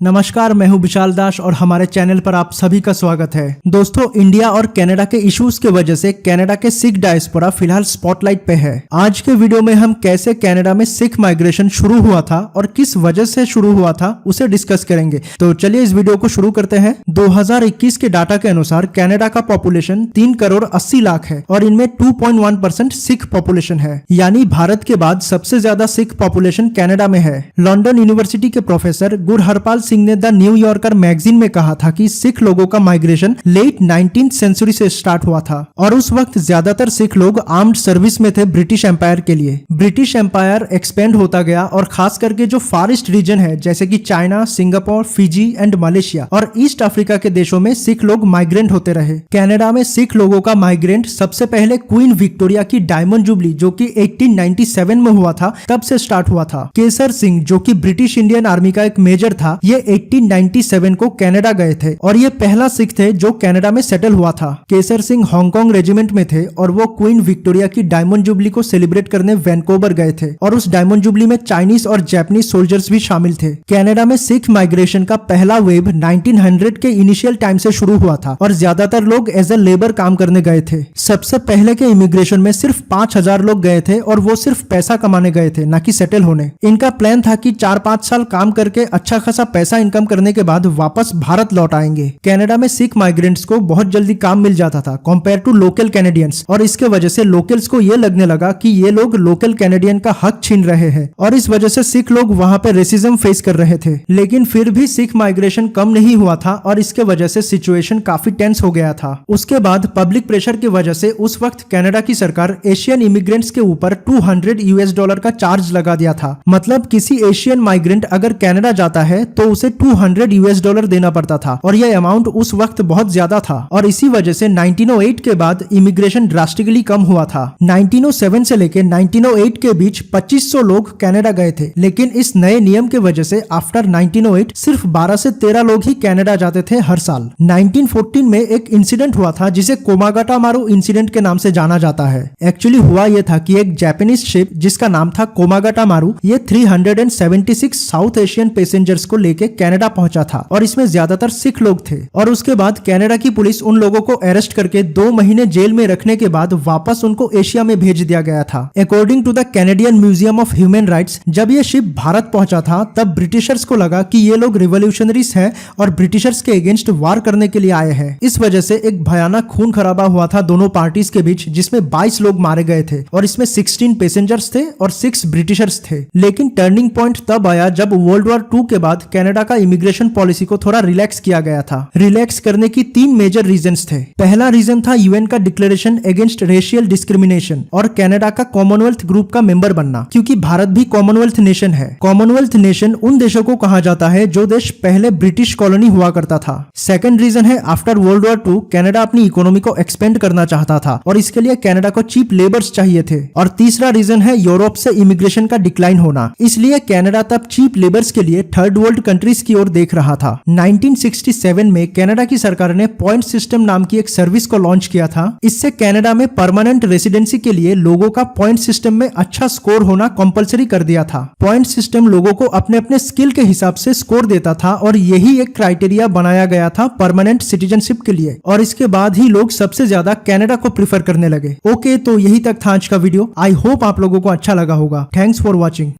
नमस्कार, मैं हूं विशाल दास और हमारे चैनल पर आप सभी का स्वागत है। दोस्तों, इंडिया और कनाडा के इश्यूज के वजह से कनाडा के सिख डायस्पोरा फिलहाल स्पॉटलाइट पे है। आज के वीडियो में हम कैसे कनाडा में सिख माइग्रेशन शुरू हुआ था और किस वजह से शुरू हुआ था उसे डिस्कस करेंगे। तो चलिए इस वीडियो को शुरू करते हैं। 2021 के डाटा के अनुसार कनाडा का पॉपुलेशन 3 करोड़ 80 लाख है और इनमें 2.1% सिख पॉपुलेशन है, यानी भारत के बाद सबसे ज्यादा सिख पॉपुलेशन कनाडा में है। लंदन यूनिवर्सिटी के प्रोफेसर गुरहरपाल सिंह ने द न्यूयॉर्कर मैगजीन में कहा था कि सिख लोगों का माइग्रेशन लेट 19th सेंचुरी से स्टार्ट हुआ था और उस वक्त ज्यादातर सिख लोग आर्म्ड सर्विस में थे ब्रिटिश एम्पायर के लिए। ब्रिटिश एम्पायर एक्सपेंड होता गया और खास करके जो फार ईस्ट रीजन है जैसे कि China, Singapore, Fiji and Malaysia और ईस्ट अफ्रीका के देशों में सिख लोग माइग्रेंट होते रहे। कनाडा में सिख लोगों का माइग्रेंट सबसे पहले क्वीन विक्टोरिया की डायमंड जुबली जो कि 1897 में हुआ था तब से स्टार्ट हुआ था। केसर सिंह जो कि ब्रिटिश इंडियन आर्मी का एक मेजर था, ये 1897 को कनाडा गए थे और ये पहला सिख थे जो कनाडा में सेटल हुआ था। केसर सिंह हांगकांग रेजिमेंट में थे और वो क्वीन विक्टोरिया की डायमंड जुबली को सेलिब्रेट करने वैनकूवर गए थे और उस डायमंड जुबली में चाइनीज और जापानीज सोल्जर्स भी शामिल थे। कनाडा में सिख माइग्रेशन का पहला वेव 1900 के इनिशियल टाइम से शुरू हुआ था और ज्यादातर लोग एज ए लेबर काम करने गए थे। सबसे पहले के इमिग्रेशन में सिर्फ 5000 लोग गए थे और वो सिर्फ पैसा कमाने गए थे, ना कि सेटल होने। इनका प्लान था कि 4-5 साल काम करके अच्छा खासा पैसा इनकम करने के बाद वापस भारत लौट आएंगे। कनाडा में सिख माइग्रेंट्स को बहुत जल्दी काम मिल जाता था कंपेयर टू लोकल कैनेडियंस और इसके वजह से लोकल्स को ये लगने लगा कि ये लोग लोकल कैनेडियन का हक छीन रहे हैं और इस वजह से सिख लोग वहां पे रेसिज्म फेस कर रहे थे। लेकिन फिर भी सिख माइग्रेशन कम नहीं हुआ था और इसके वजह से सिचुएशन काफी टेंस हो गया था। उसके बाद पब्लिक प्रेशर की वजह से उस वक्त कनाडा की सरकार एशियन इमिग्रेंट्स के ऊपर $200 का चार्ज लगा दिया था। मतलब किसी एशियन माइग्रेंट अगर कनाडा जाता है तो उसे $200 देना पड़ता था और यह अमाउंट उस वक्त बहुत ज्यादा था और इसी वजह से 1908 के बाद इमिग्रेशन ड्रास्टिकली कम हुआ था। 1907 से लेकर 1908 के बीच 2500 लोग कनाडा गए थे, लेकिन इस नए नियम के वजह से आफ्टर 1908 सिर्फ 12 से 13 लोग ही कनाडा जाते थे हर साल। 1914 में एक इंसिडेंट हुआ था जिसे कोमागाटामारू इंसिडेंट के नाम से जाना जाता है। एक्चुअली हुआ यह था कि एक जापानीज शिप जिसका नाम था कोमागाटामारू, ये 376 साउथ एशियन पैसेंजर्स को लेके कनाडा पहुंचा था और इसमें ज्यादातर सिख लोग थे और उसके बाद कनाडा की पुलिस उन लोगों को अरेस्ट करके 2 महीने जेल में रखने के बाद वापस उनको एशिया में भेज दिया गया था। According to the Canadian museum of human rights, जब ये शिप भारत पहुंचा था तब ब्रिटिशर्स को लगा कि ये लोग रिवॉल्यूशनरीज हैं और ब्रिटिशर्स के अगेंस्ट वार करने के लिए आए हैं। इस वजह से एक भयानक खून खराबा हुआ था दोनों पार्टीज के बीच, जिसमें 22 लोग मारे गए थे और इसमें 16 पैसेंजर्स थे और 6 ब्रिटिशर्स थे। लेकिन टर्निंग पॉइंट तब आया जब वर्ल्ड वॉर 2 के बाद कनाडा का इमिग्रेशन पॉलिसी को थोड़ा रिलैक्स किया गया था। रिलैक्स करने की 3 मेजर रीजंस थे। पहला रीजन था यूएन का डिक्लेरेशन अगेंस्ट रेशियल डिस्क्रिमिनेशन और कनाडा का कॉमनवेल्थ ग्रुप का मेंबर बनना, क्योंकि भारत भी कॉमनवेल्थ नेशन है। कॉमनवेल्थ नेशन उन देशों को कहा जाता है जो देश पहले ब्रिटिश कॉलोनी हुआ करता था। सेकंड रीजन है आफ्टर वर्ल्ड वॉर 2 कनाडा अपनी इकोनॉमी को एक्सपेंड करना चाहता था और इसके लिए कनाडा को चीप लेबर्स चाहिए थे। और तीसरा रीजन है यूरोप से इमिग्रेशन का डिक्लाइन होना, इसलिए कनाडा तब चीप लेबर्स के लिए थर्ड वर्ल्ड कंट्रीज की ओर देख रहा था। 1967 में कनाडा की सरकार ने पॉइंट सिस्टम नाम की एक सर्विस को लॉन्च किया था। इससे कनाडा में परमानेंट रेसिडेंसी के लिए लोगों का पॉइंट सिस्टम में अच्छा स्कोर होना कंपलसरी कर दिया था। पॉइंट सिस्टम लोगों को अपने अपने स्किल के हिसाब से स्कोर देता था और यही एक क्राइटेरिया बनाया गया था परमानेंट सिटीजनशिप के लिए और इसके बाद ही लोग सबसे ज्यादा कनाडा को प्रीफर करने लगे। ओके, तो यही तक था आज का वीडियो। आई होप आप लोगों को अच्छा लगा होगा। Thanks for watching.